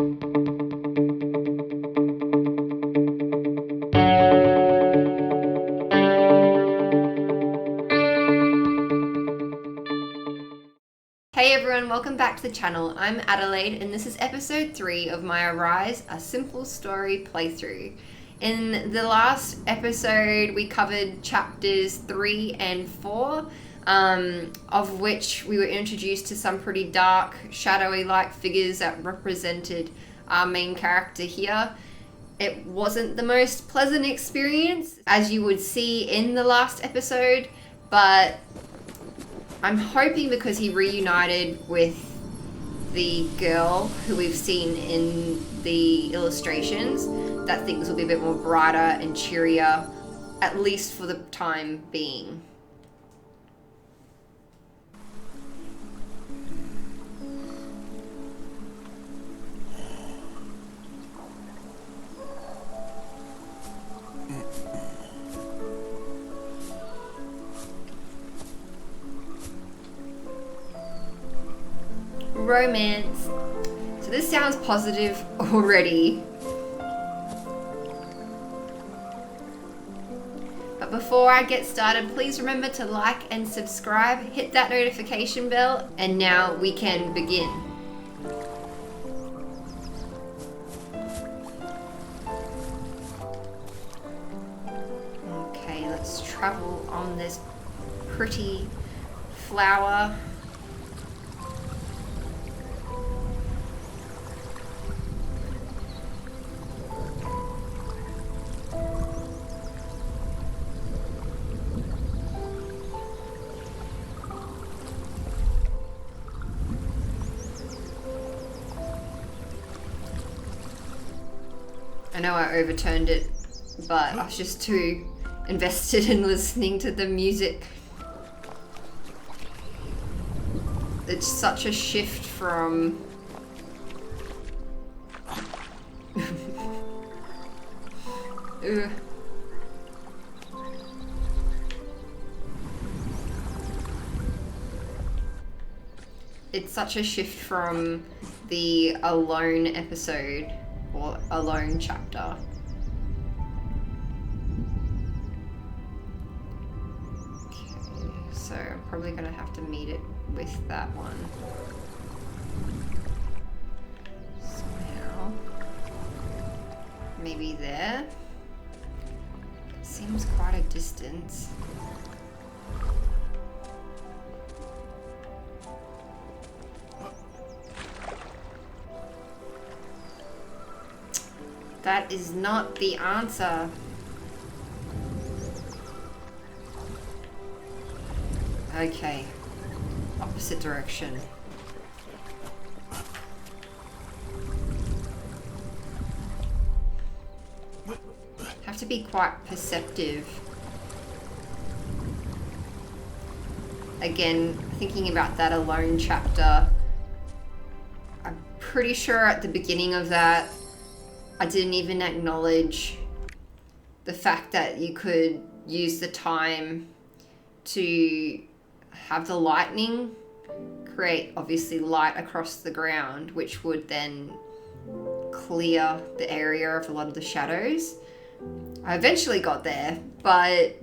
Hey everyone, welcome back to the channel. I'm Adelaide and this is episode 3 of my Arise A Simple Story playthrough. In the last episode we covered chapters 3 and 4, of which we were introduced to some pretty dark, shadowy like figures that represented our main character here. It wasn't the most pleasant experience, as you would see in the last episode, but I'm hoping because he reunited with the girl who we've seen in the illustrations that things will be a bit more brighter and cheerier, at least for the time being. Romance. So this sounds positive already. But before I get started, please remember to like and subscribe, hit that notification bell, and now we can begin. Okay, let's travel on this pretty flower. I know I overturned it, but I was just too invested in listening to the music. It's such a shift from... Ugh. It's such a shift from the Alone episode. Or Alone chapter. Okay, so I'm probably gonna have to meet it with that one somehow. Maybe there. It seems quite a distance. That is not the answer. Okay. Opposite direction. Have to be quite perceptive. Again, thinking about that Alone chapter, I'm pretty sure at the beginning of that I didn't even acknowledge the fact that you could use the time to have the lightning create obviously light across the ground, which would then clear the area of a lot of the shadows. I eventually got there, but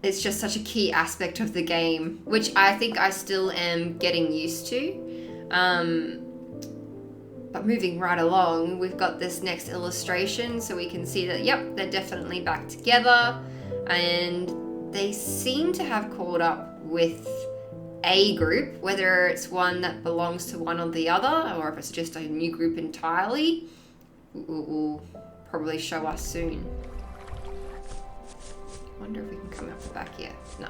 it's just such a key aspect of the game, which I think I still am getting used to. But moving right along, we've got this next illustration, so we can see that, yep, they're definitely back together, and they seem to have caught up with a group, whether it's one that belongs to one or the other, or if it's just a new group entirely, will probably show us soon. Wonder if we can come out the back here. No.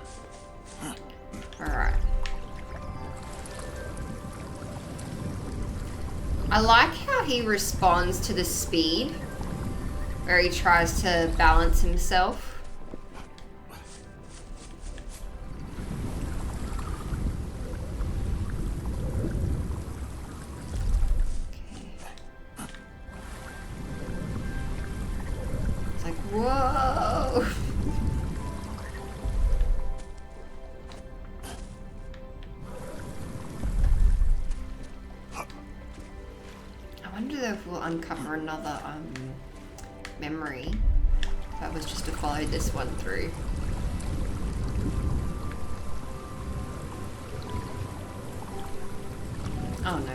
Alright. I like how he responds to the speed, where he tries to balance himself. It's like, whoa! I wonder though if we'll uncover another memory. That was just to follow this one through. Oh no.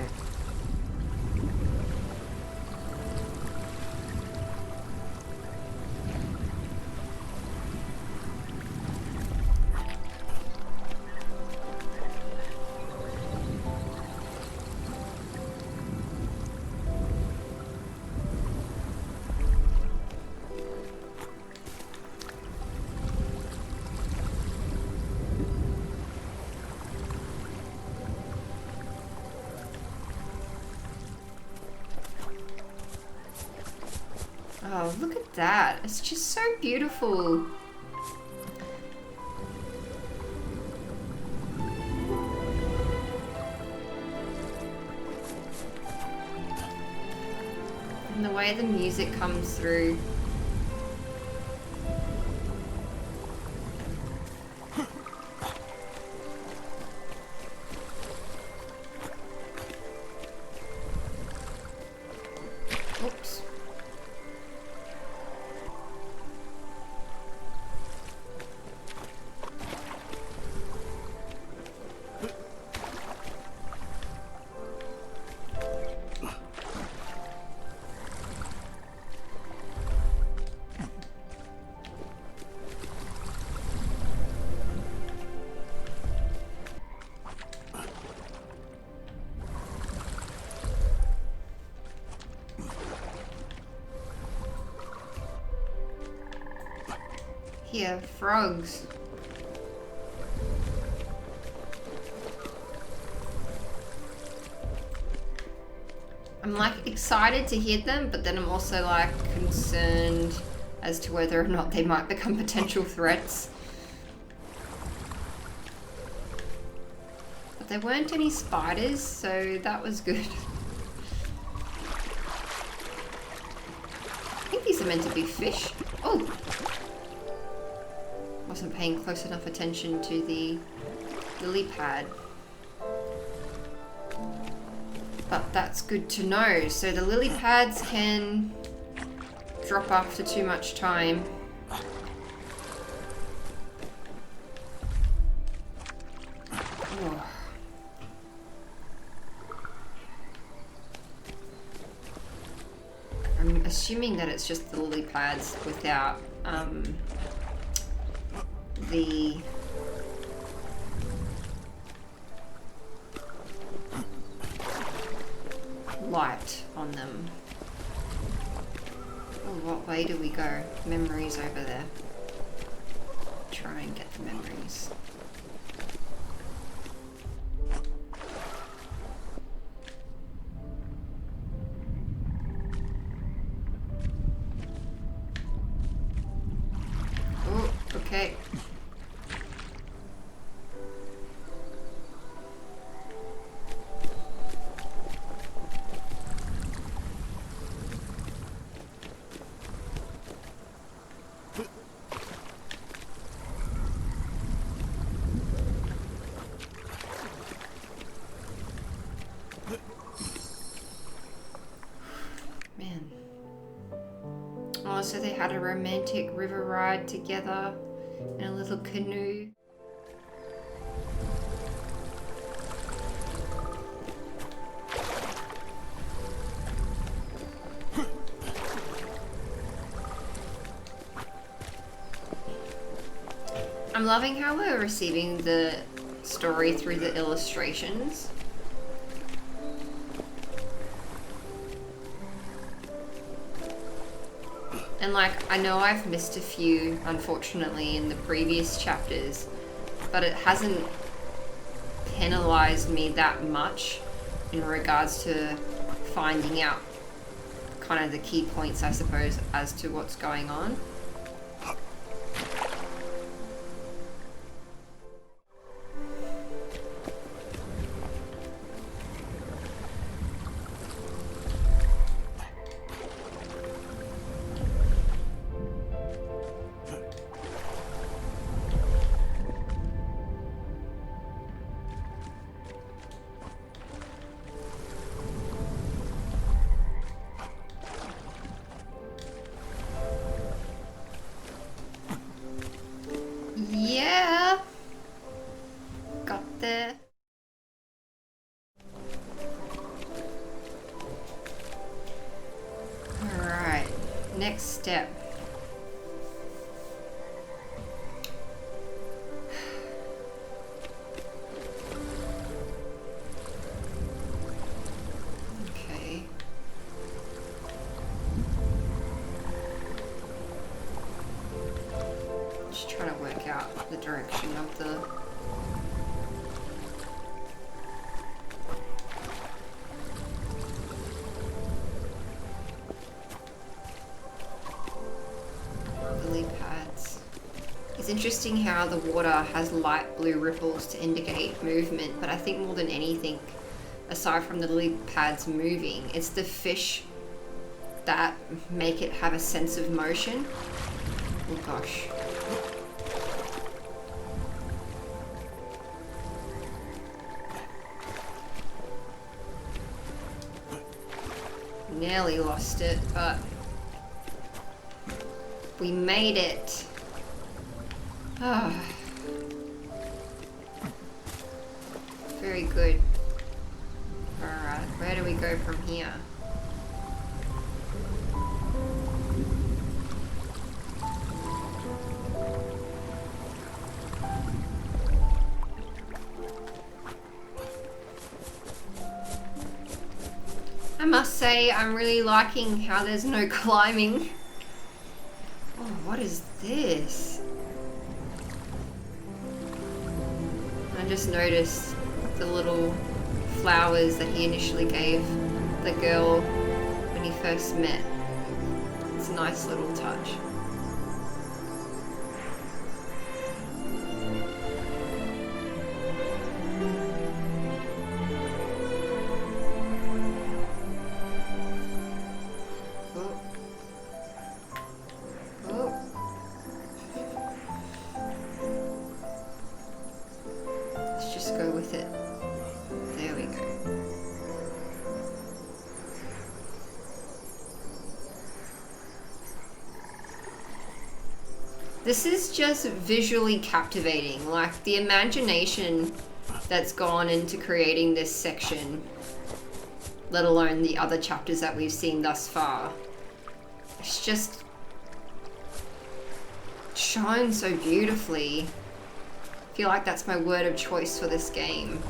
Oh, look at that. It's just so beautiful. And the way the music comes through. Oops. Here, frogs. I'm like excited to hear them, but then I'm also like concerned as to whether or not they might become potential threats. But there weren't any spiders, so that was good. I think these are meant to be fish. Oh! Wasn't paying close enough attention to the lily pad. But that's good to know. So the lily pads can drop after too much time. Oh. I'm assuming that it's just the lily pads without the light on them. Oh, what way do we go? Memories over there. Try and get the memories. Oh, okay. So they had a romantic river ride together in a little canoe. I'm loving how we're receiving the story through the illustrations. And like, I know I've missed a few, unfortunately, in the previous chapters, but it hasn't penalized me that much in regards to finding out kind of the key points, I suppose, as to what's going on. Next step. Okay. Just trying to work out the direction of the lily pads. It's interesting how the water has light blue ripples to indicate movement, but I think more than anything, aside from the lily pads moving, it's the fish that make it have a sense of motion. Oh gosh. Nearly lost it, but we made it. Ah. Very good. Alright, where do we go from here? I must say, I'm really liking how there's no climbing. Oh, what is this? I just noticed the little flowers that he initially gave the girl when he first met. It's a nice little touch. This is just visually captivating, like the imagination that's gone into creating this section, let alone the other chapters that we've seen thus far. It's just shown so beautifully. I feel like that's my word of choice for this game.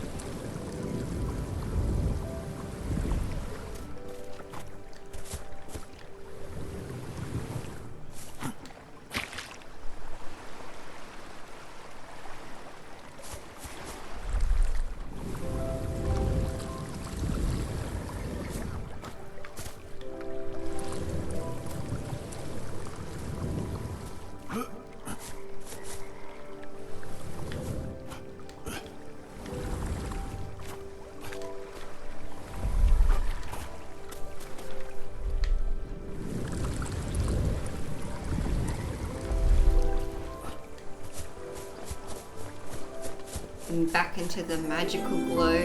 And back into the magical glow.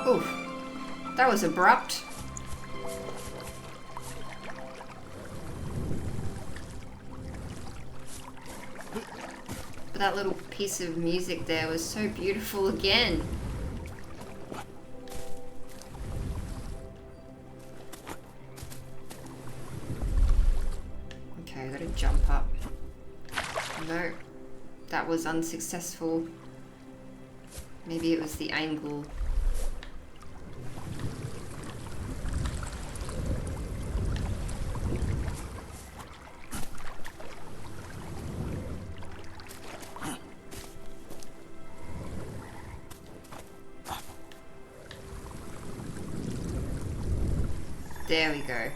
Oof, that was abrupt. That little piece of music there was so beautiful again. Okay, I gotta jump up. No, that was unsuccessful. Maybe it was the angle. There we go.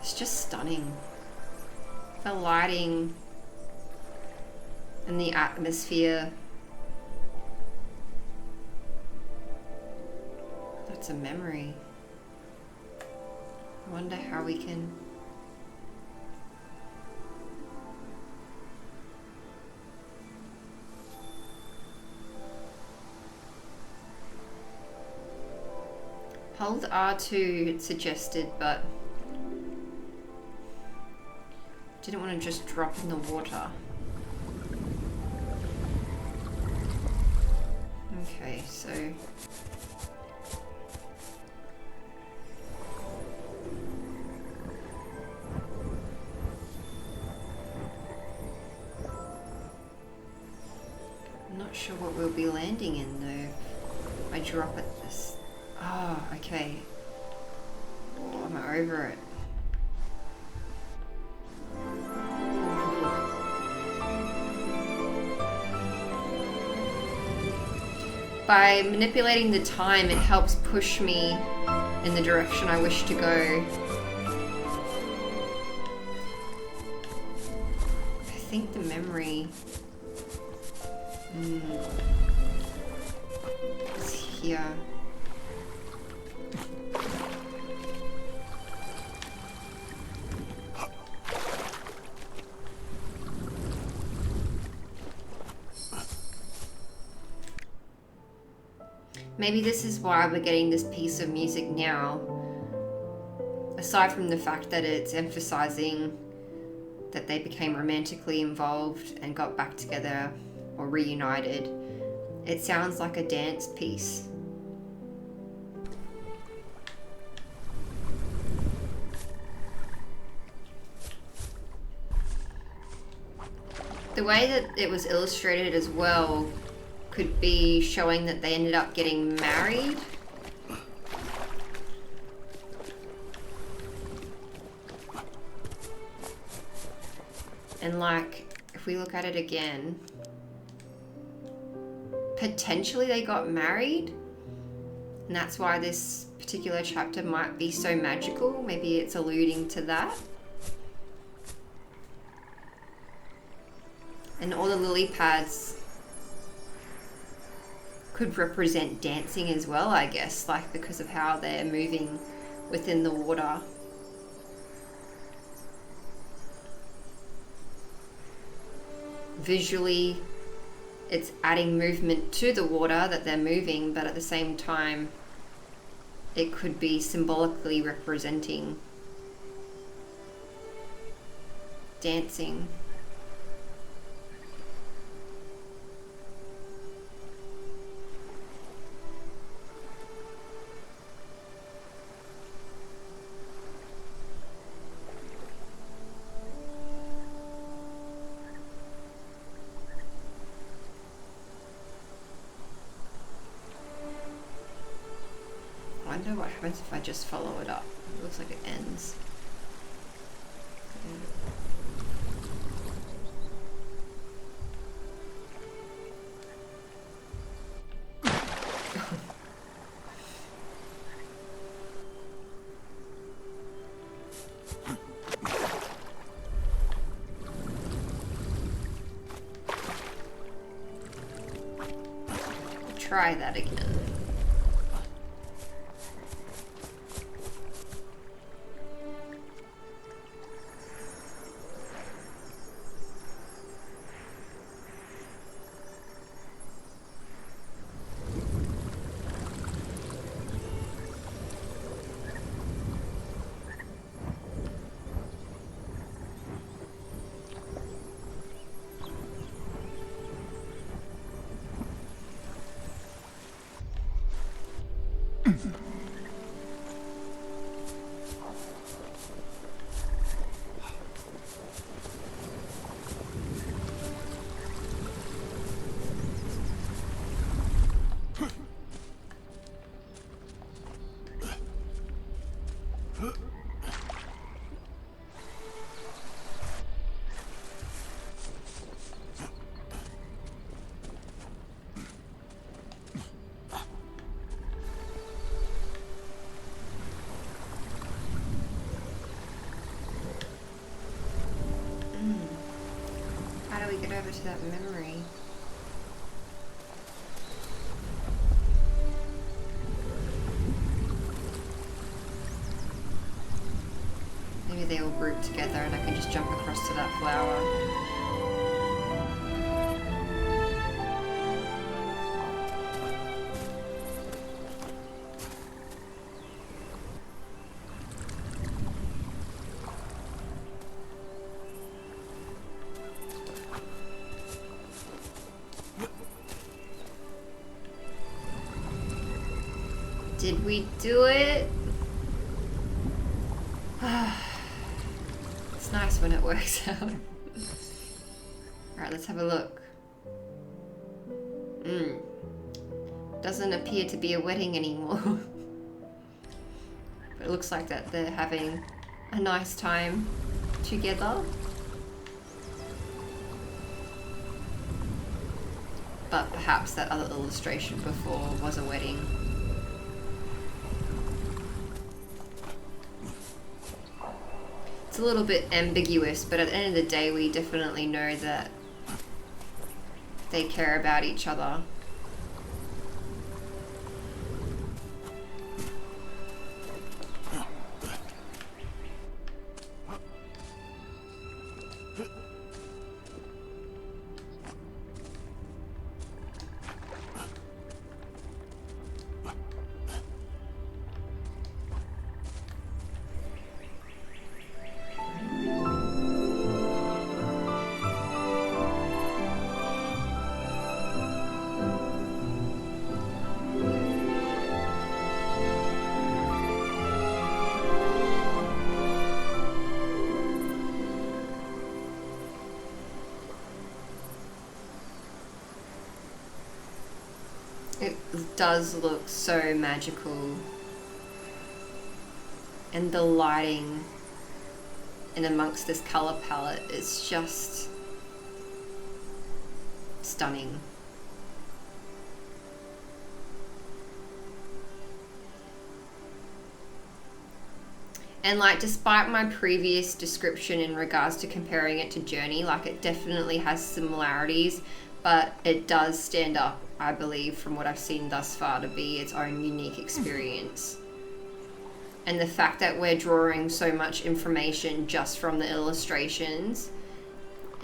It's just stunning. The lighting and the atmosphere. it's a memory. I wonder how we can... Hold R2, it suggested, but didn't want to just drop in the water. Okay, so I'm not sure what we'll be landing in though. I drop at this. Oh, okay. Oh, I'm over it. By manipulating the time, it helps push me in the direction I wish to go. I think the memory is here. Maybe this is why we're getting this piece of music now. Aside from the fact that it's emphasizing that they became romantically involved and got back together or reunited, it sounds like a dance piece. The way that it was illustrated as well could be showing that they ended up getting married. And like, if we look at it again, potentially they got married. And that's why this particular chapter might be so magical. Maybe it's alluding to that. And all the lily pads could represent dancing as well, I guess, like because of how they're moving within the water. Visually, it's adding movement to the water that they're moving, but at the same time, it could be symbolically representing dancing. I wonder what happens if I just follow it up. It looks like it ends. Try that again. How do we get over to that memory? they all group together and I can just jump across to that flower. Did we do it? It's nice when it works out. Alright, let's have a look. Doesn't appear to be a wedding anymore. But it looks like that they're having a nice time together. But perhaps that other illustration before was a wedding. It's a little bit ambiguous, but at the end of the day, we definitely know that they care about each other. It does look so magical, and the lighting in amongst this color palette is just stunning. And like, despite my previous description in regards to comparing it to Journey, like it definitely has similarities, but it does stand up, I believe, from what I've seen thus far, to be its own unique experience. And the fact that we're drawing so much information just from the illustrations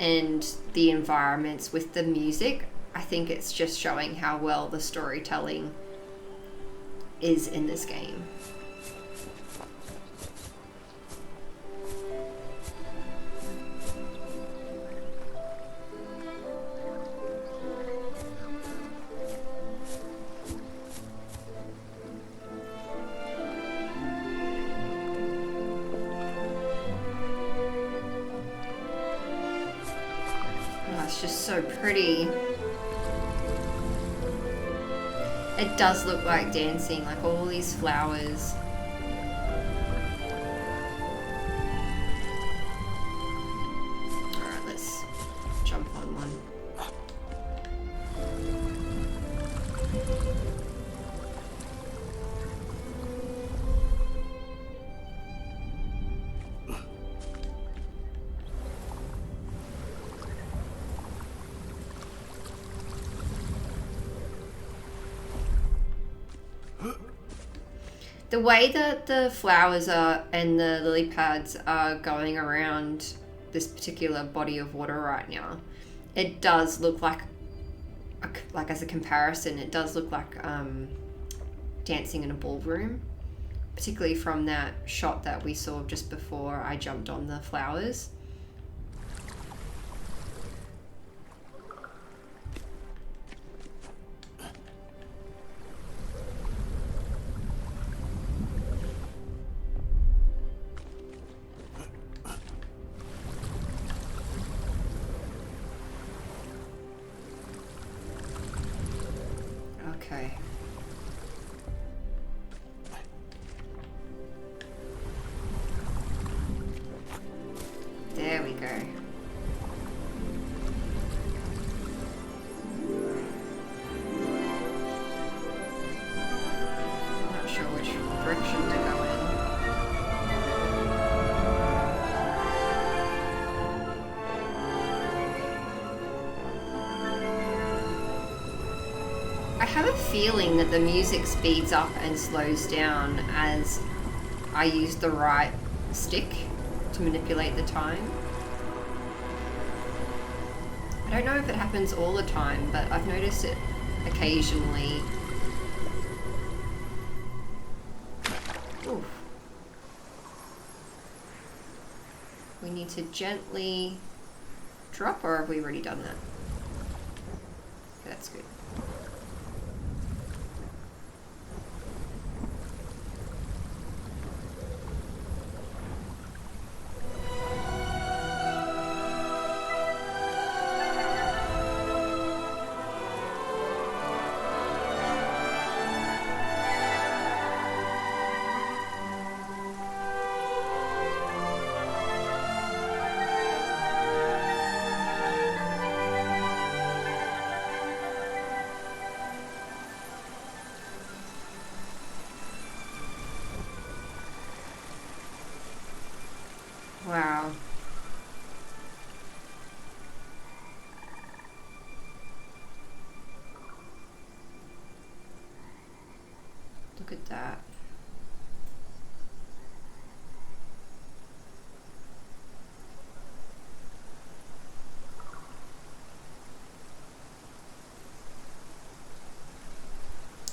and the environments with the music, I think it's just showing how well the storytelling is in this game. It's just so pretty. It does look like dancing, like all these flowers. Alright, let's jump on one. The way that the flowers are and the lily pads are going around this particular body of water right now, it does look like as a comparison, it does look like dancing in a ballroom, particularly from that shot that we saw just before I jumped on the flowers. Okay. There we go. Not sure which direction to go in. I have a feeling that the music speeds up and slows down as I use the right stick to manipulate the time. I don't know if it happens all the time, but I've noticed it occasionally. Oof. We need to gently drop, or have we already done that? Okay, that's good. Wow. Look at that.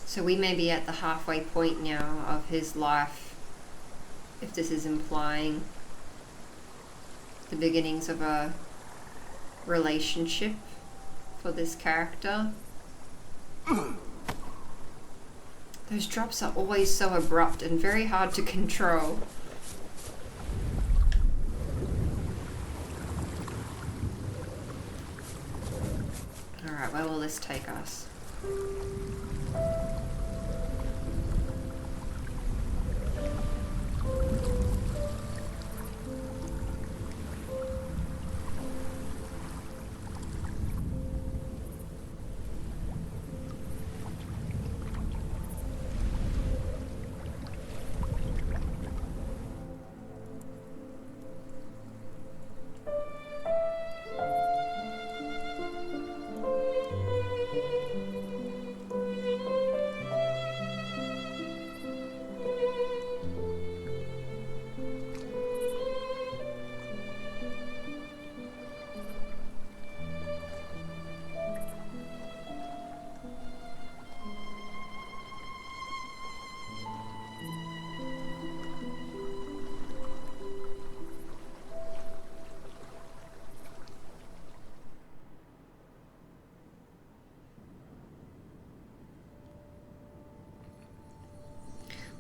So we may be at the halfway point now of his life, if this is implying the beginnings of a relationship for this character. Those drops are always so abrupt and very hard to control. Alright, where will this take us?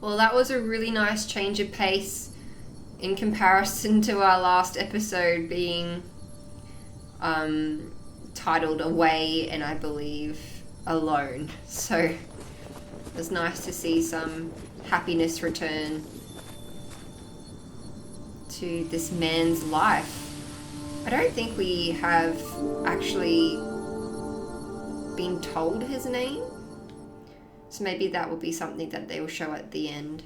Well, that was a really nice change of pace in comparison to our last episode being titled Away and I believe Alone. So it was nice to see some happiness return to this man's life. I don't think we have actually been told his name. So maybe that will be something that they will show at the end.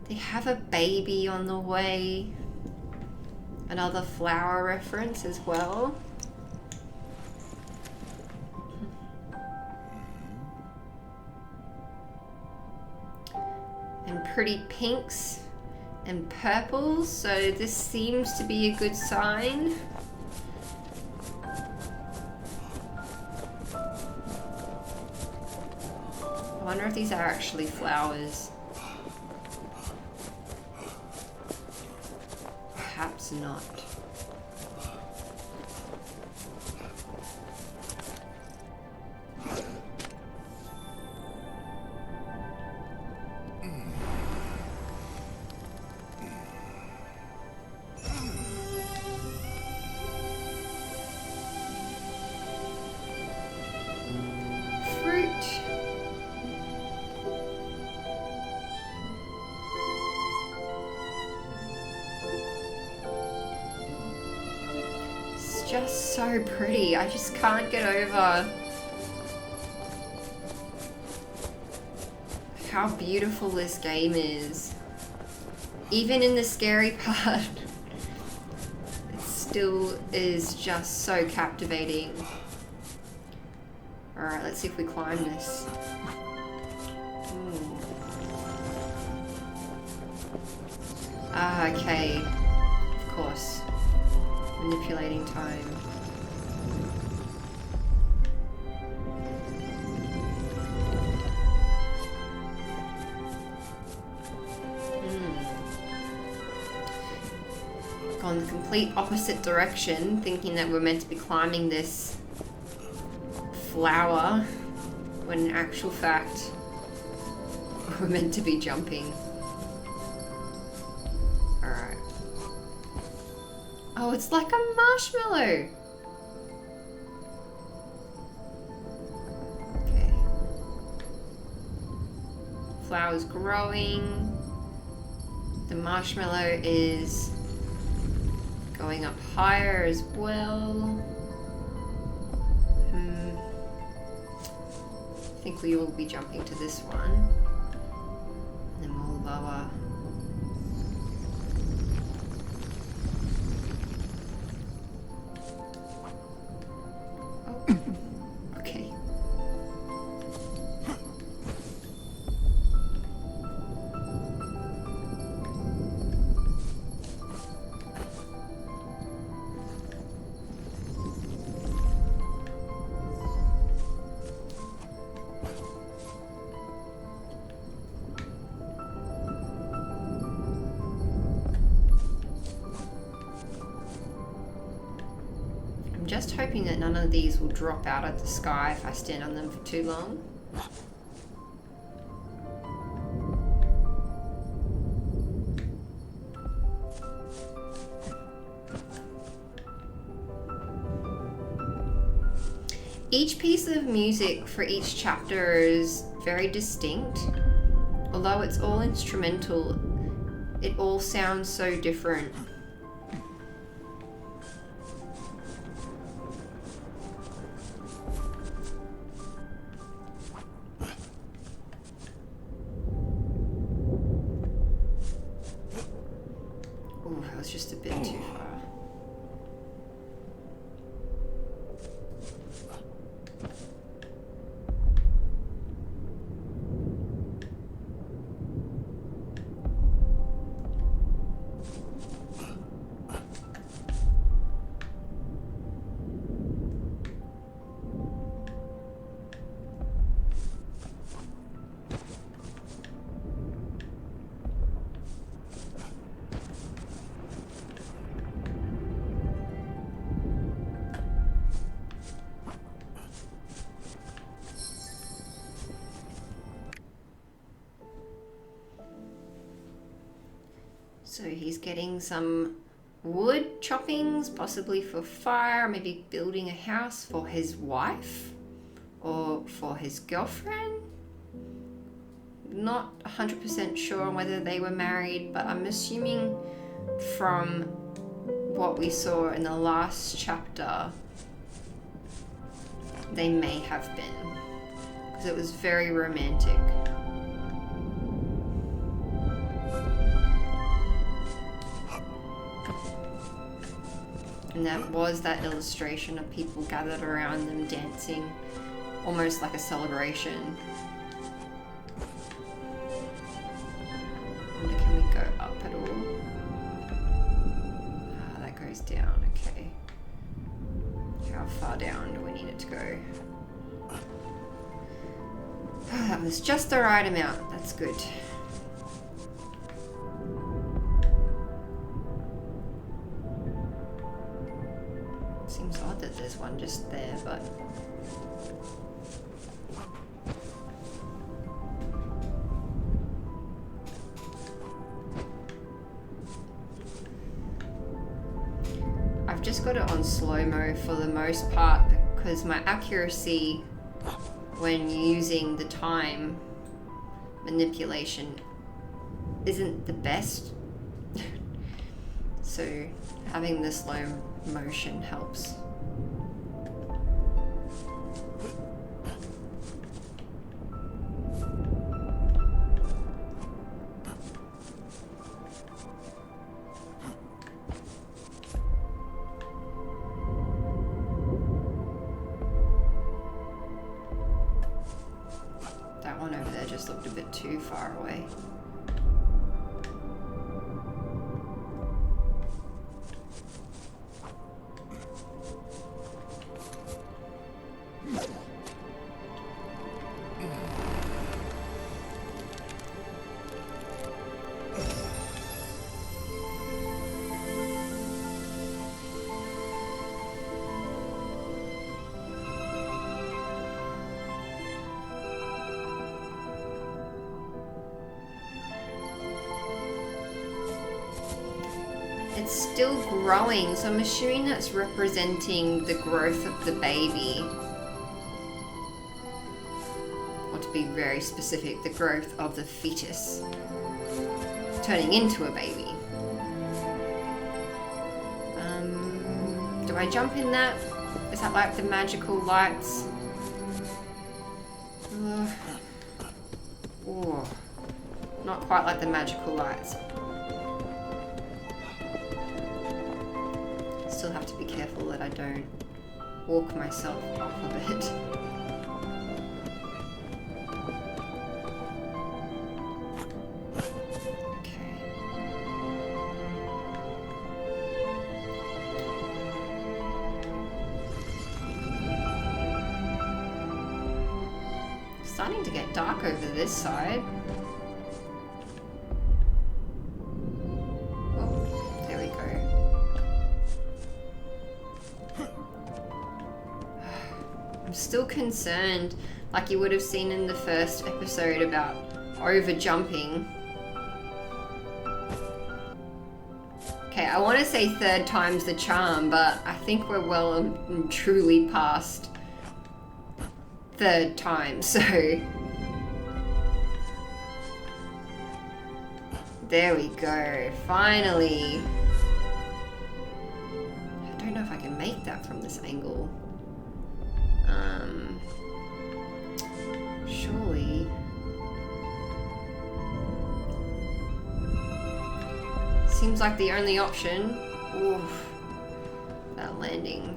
They have a baby on the way. Another flower reference as well. And pretty pinks and purples, so this seems to be a good sign. I wonder if these are actually flowers. Perhaps not. Just so pretty. I just can't get over how beautiful this game is. Even in the scary part, it still is just so captivating. Alright, let's see if we climb this. Ooh. Ah, okay. Of course. Manipulating time. Gone the complete opposite direction, thinking that we're meant to be climbing this flower, when in actual fact, we're meant to be jumping. Alright. Oh, it's like a marshmallow! Okay. Flower's growing. The marshmallow is going up higher as well. I think we will be jumping to this one. And then we'll lower. Oh. Okay. Just hoping that none of these will drop out of the sky if I stand on them for too long. Each piece of music for each chapter is very distinct. Although it's all instrumental, it all sounds so different. Just a bit too far. So he's getting some wood choppings, possibly for fire, maybe building a house for his wife or for his girlfriend. Not 100% sure on whether they were married, but I'm assuming from what we saw in the last chapter, they may have been, because it was very romantic. And that was that illustration of people gathered around them dancing, almost like a celebration. I wonder, can we go up at all? Ah, that goes down, okay. How far down do we need it to go? Oh, that was just the right amount, that's good. Seems odd that there's one just there, but I've just got it on slow-mo for the most part because my accuracy when using the time manipulation isn't the best. So having the slow motion helps. That one over there just looked a bit too far away. it's still growing, so I'm assuming that's representing the growth of the baby. Or to be very specific, the growth of the fetus turning into a baby. Do I jump in that? Is that like the magical lights? Oh, not quite like the magical lights. Still have to be careful that I don't walk myself off of it. Starting to get dark over this side. Oh, there we go. I'm still concerned, like you would have seen in the first episode, about over jumping. Okay, I want to say third time's the charm, but I think we're well and truly past third time, so there we go, finally. I don't know if I can make that from this angle. Surely. Seems like the only option. Oof, that landing.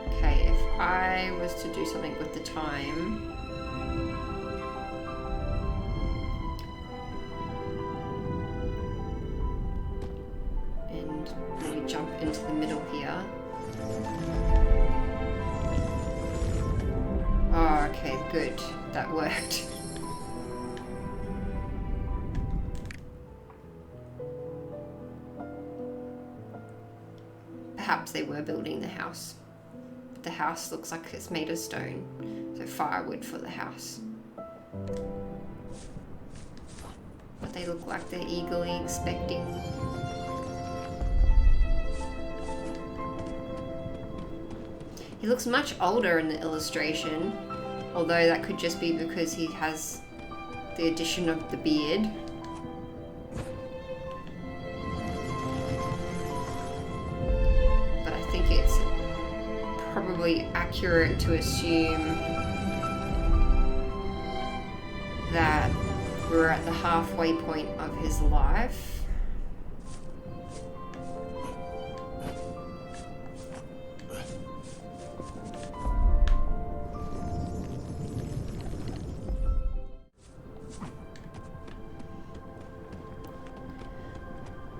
Okay, if I was to do something with the time. And maybe jump into the middle here. Oh, okay, good. That worked. Perhaps they were building the house. The house looks like it's made of stone, so firewood for the house. But they look like they're eagerly expecting. He looks much older in the illustration, although that could just be because he has the addition of the beard. But I think it's probably accurate to assume that we're at the halfway point of his life.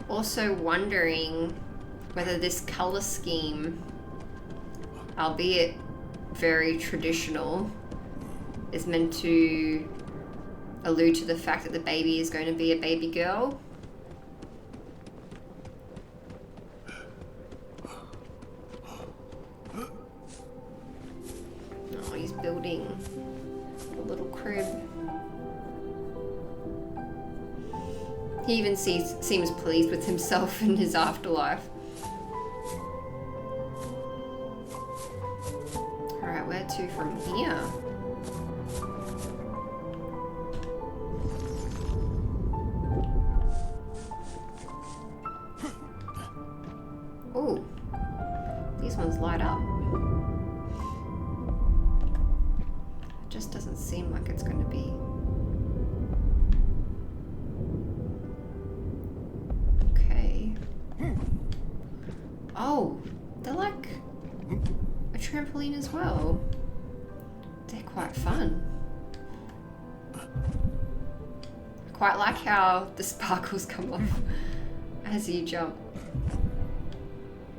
Also wondering whether this color scheme, albeit very traditional, is meant to allude to the fact that the baby is going to be a baby girl. Oh, he's building a little crib. He even seems pleased with himself in his afterlife. Alright, where to from here? Oh, these ones light up. It just doesn't seem like it's going to be. Oh, they're like a trampoline as well. They're quite fun. I quite like how the sparkles come off as you jump.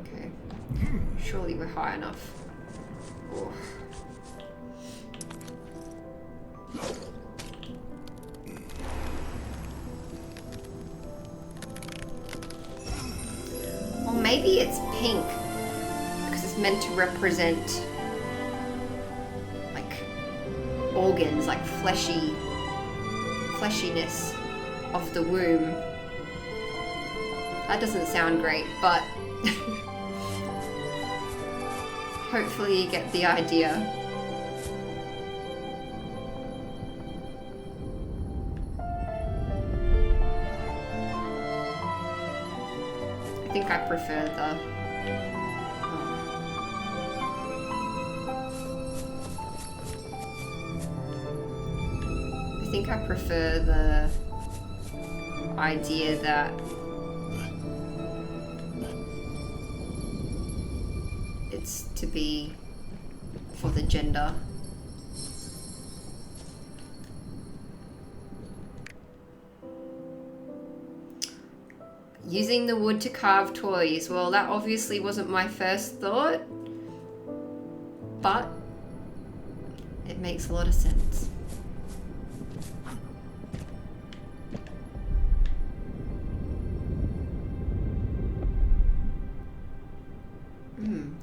Okay, surely we're high enough. Oh. Maybe it's pink because it's meant to represent like organs, like fleshiness of the womb. That doesn't sound great, but hopefully you get the idea. I think I prefer the... I think I prefer the idea that it's to be for the gender. Using the wood to carve toys. Well, that obviously wasn't my first thought, but it makes a lot of sense.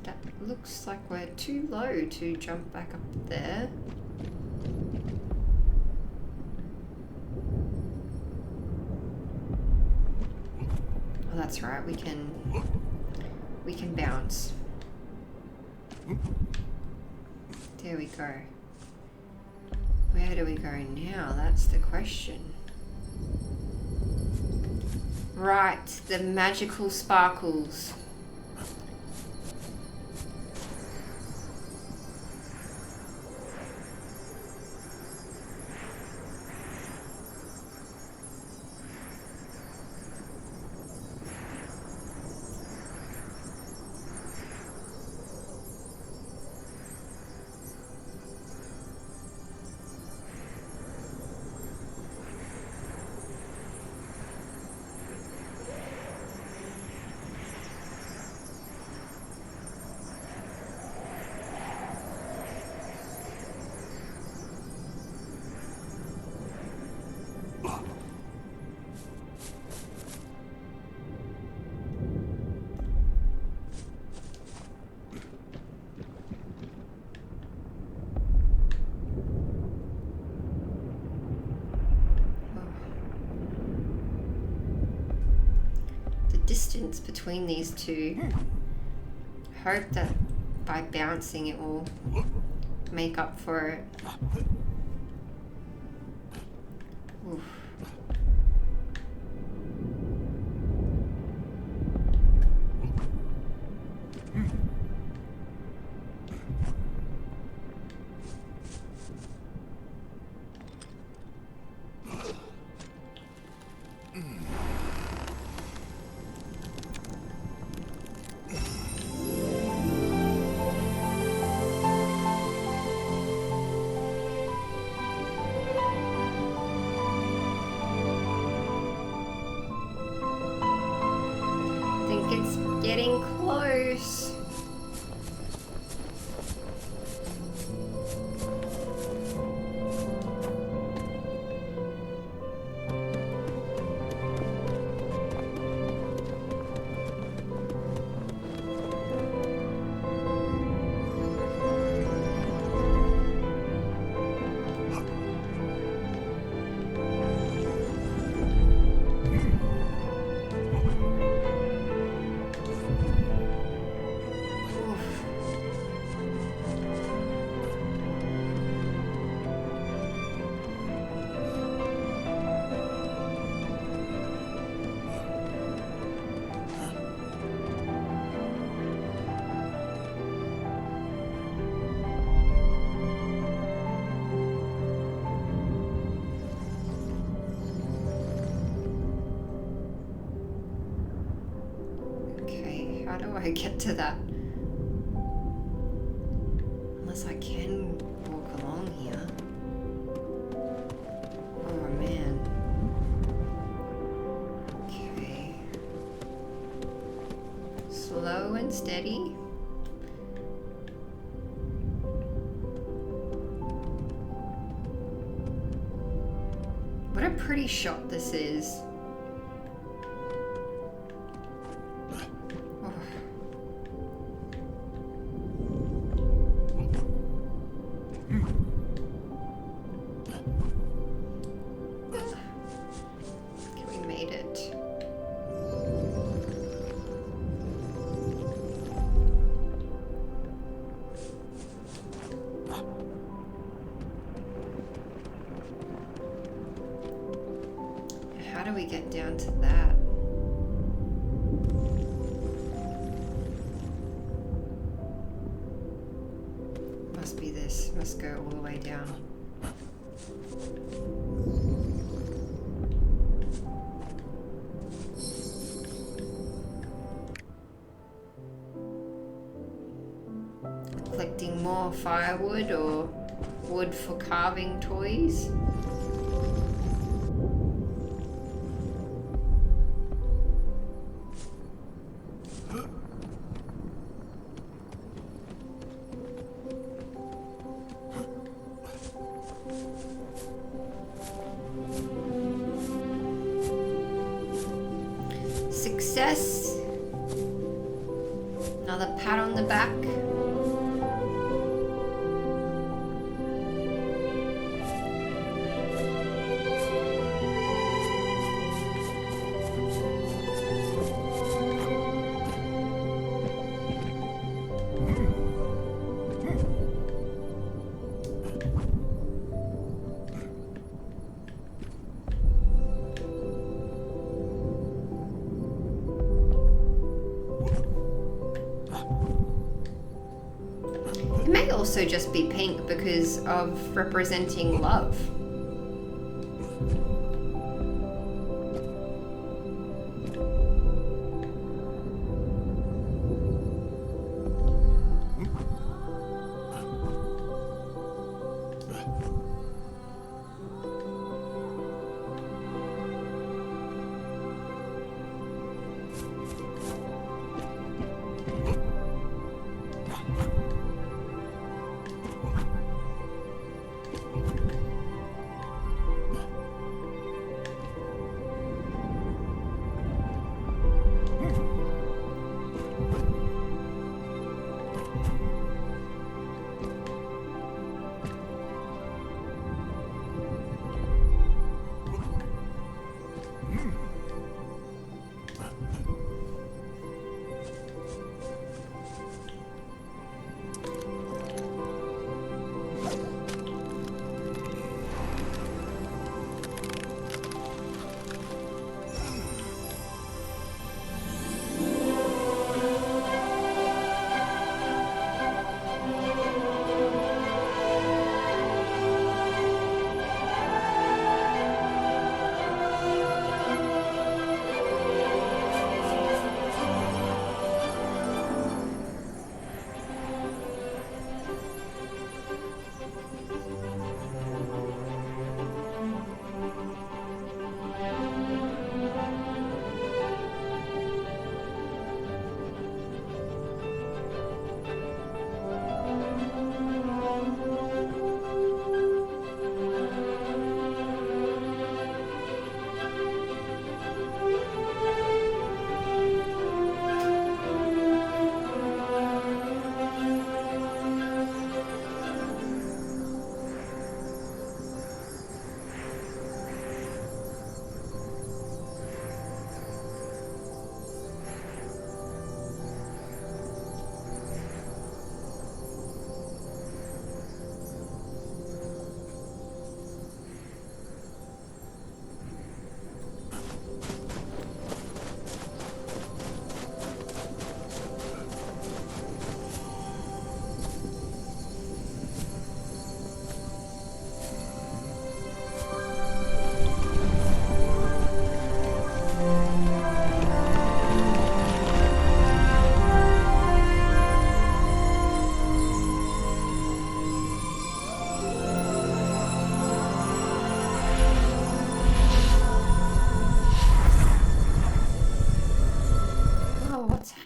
That looks like we're too low to jump back up there. Oh, that's right, we can bounce. There we go. Where do we go now? That's the question. Right, the magical sparkles. Distance between these two. Hope that by bouncing it will make up for it. Oof. It's getting close. How do I get to that? Unless I can walk along here. Oh man. Okay. Slow and steady. What a pretty shot this is. How do we get down to that? Must be this. Must go all the way down. Collecting more firewood or wood for carving toys. Success. Another pat on the back. It may also just be pink because of representing love.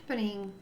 Happening.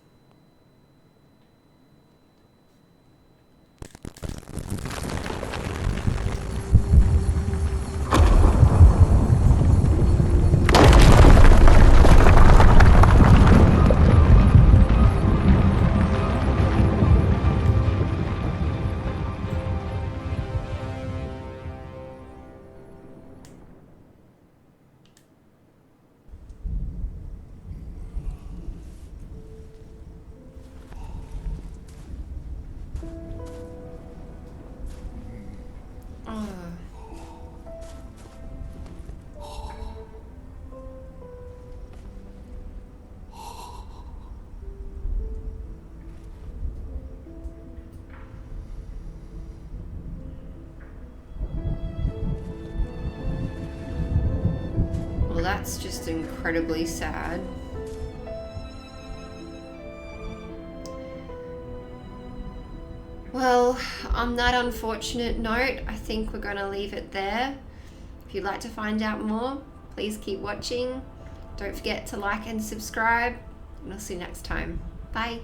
That's just incredibly sad. Well, on that unfortunate note, I think we're going to leave it there. If you'd like to find out more, please keep watching. Don't forget to like and subscribe, and I'll see you next time. Bye.